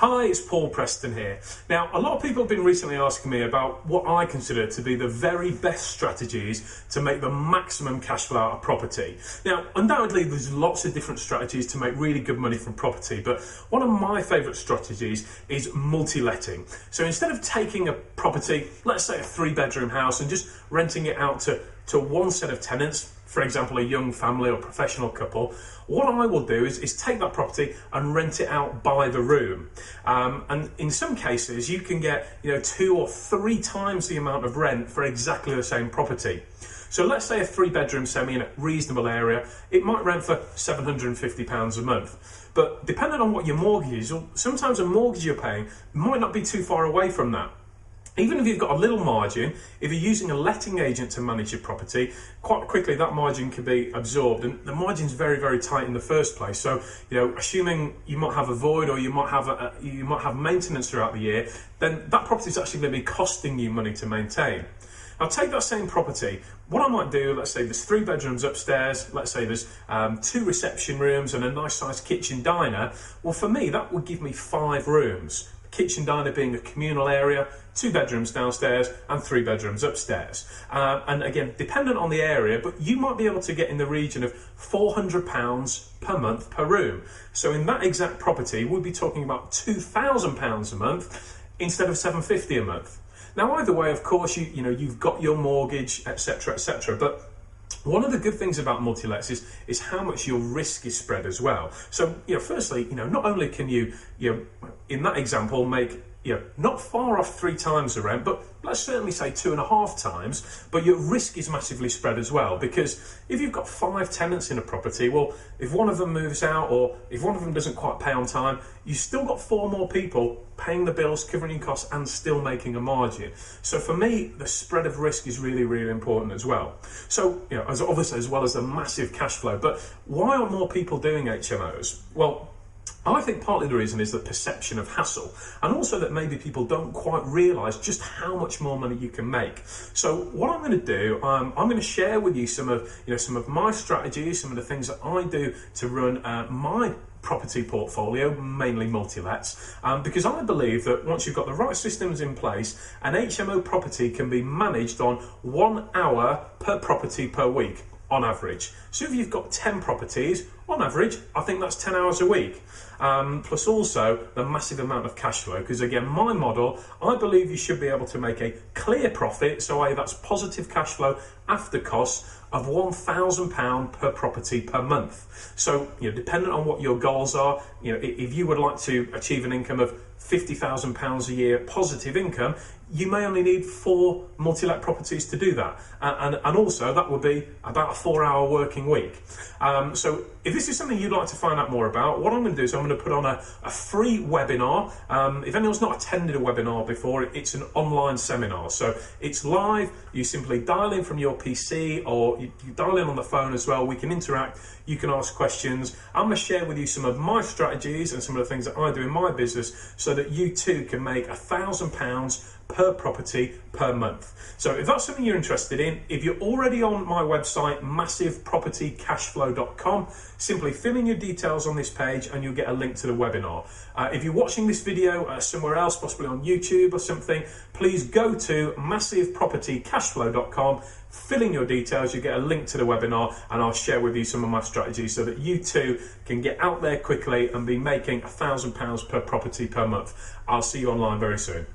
Hi, it's Preston here. Now, a lot of people have been recently asking me about what I consider to be the very best strategies to make the maximum cash flow out of property. Now, undoubtedly, there's lots of different strategies to make really good money from property, but one of my favourite strategies is multi-letting. So instead of taking a property, let's say a 3-bedroom house, and just renting it out to one set of tenants, for example, a young family or professional couple, what I will do is take that property and rent it out by the room. And in some cases, you can get 2 or 3 times the amount of rent for exactly the same property. So let's say a 3-bedroom semi in a reasonable area, it might rent for £750 a month. But depending on what your mortgage is, or sometimes a mortgage you're paying might not be too far away from that. Even if you've got a little margin, if you're using a letting agent to manage your property, quite quickly that margin can be absorbed, and the margin's very, very tight in the first place. So, assuming you might have a void or you might have maintenance throughout the year, then that property is actually going to be costing you money to maintain. Now, take that same property. What I might do, let's say there's 3 bedrooms upstairs, let's say there's 2 reception rooms and a nice sized kitchen diner. Well, for me, that would give me 5 rooms. Kitchen diner being a communal area, 2 bedrooms downstairs and 3 bedrooms upstairs. And again, dependent on the area, but you might be able to get in the region of £400 per month per room. So in that exact property, we'll be talking about £2,000 a month instead of £750 a month. Now, either way, of course, you've got your mortgage, etc., etc. But one of the good things about multi-lets is how much your risk is spread as well. So, firstly, not only can you in that example make not far off 3 times the rent, but let's certainly say 2.5 times, but your risk is massively spread as well, because if you've got 5 tenants in a property, well, if one of them moves out or if one of them doesn't quite pay on time, you've still got 4 more people paying the bills, covering your costs and still making a margin. So for me, the spread of risk is really, really important as well. So, as obviously as well as the massive cash flow, but why are more people doing HMOs? Well, I think partly the reason is the perception of hassle, and also that maybe people don't quite realise just how much more money you can make. So what I'm going to do, I'm going to share with you some of my strategies, some of the things that I do to run my property portfolio, mainly multi-lets, because I believe that once you've got the right systems in place, an HMO property can be managed on 1 hour per property per week on average. So if you've got 10 properties, on average, I think that's 10 hours a week. Plus also the massive amount of cash flow, because again, my model, I believe you should be able to make a clear profit, so that's positive cash flow after costs of £1,000 per property per month. So, depending on what your goals are, if you would like to achieve an income of £50,000 a year positive income, you may only need 4 multi-let properties to do that. And also that would be about a 4-hour working week. So if this is something you'd like to find out more about, what I'm going to do is I'm going to put on a free webinar. If anyone's not attended a webinar before, it's an online seminar. So it's live. You simply dial in from your PC or you dial in on the phone as well. We can interact. You can ask questions. I'm going to share with you some of my strategies and some of the things that I do in my business so that you too can make £1,000 per property per month. So if that's something you're interested in, if you're already on my website, massivepropertycashflow.com, simply fill in your details on this page and you'll get a link to the webinar. If you're watching this video somewhere else, possibly on YouTube or something, please go to massivepropertycashflow.com, fill in your details, you get a link to the webinar, and I'll share with you some of my strategies so that you too can get out there quickly and be making £1,000 per property per month. I'll see you online very soon.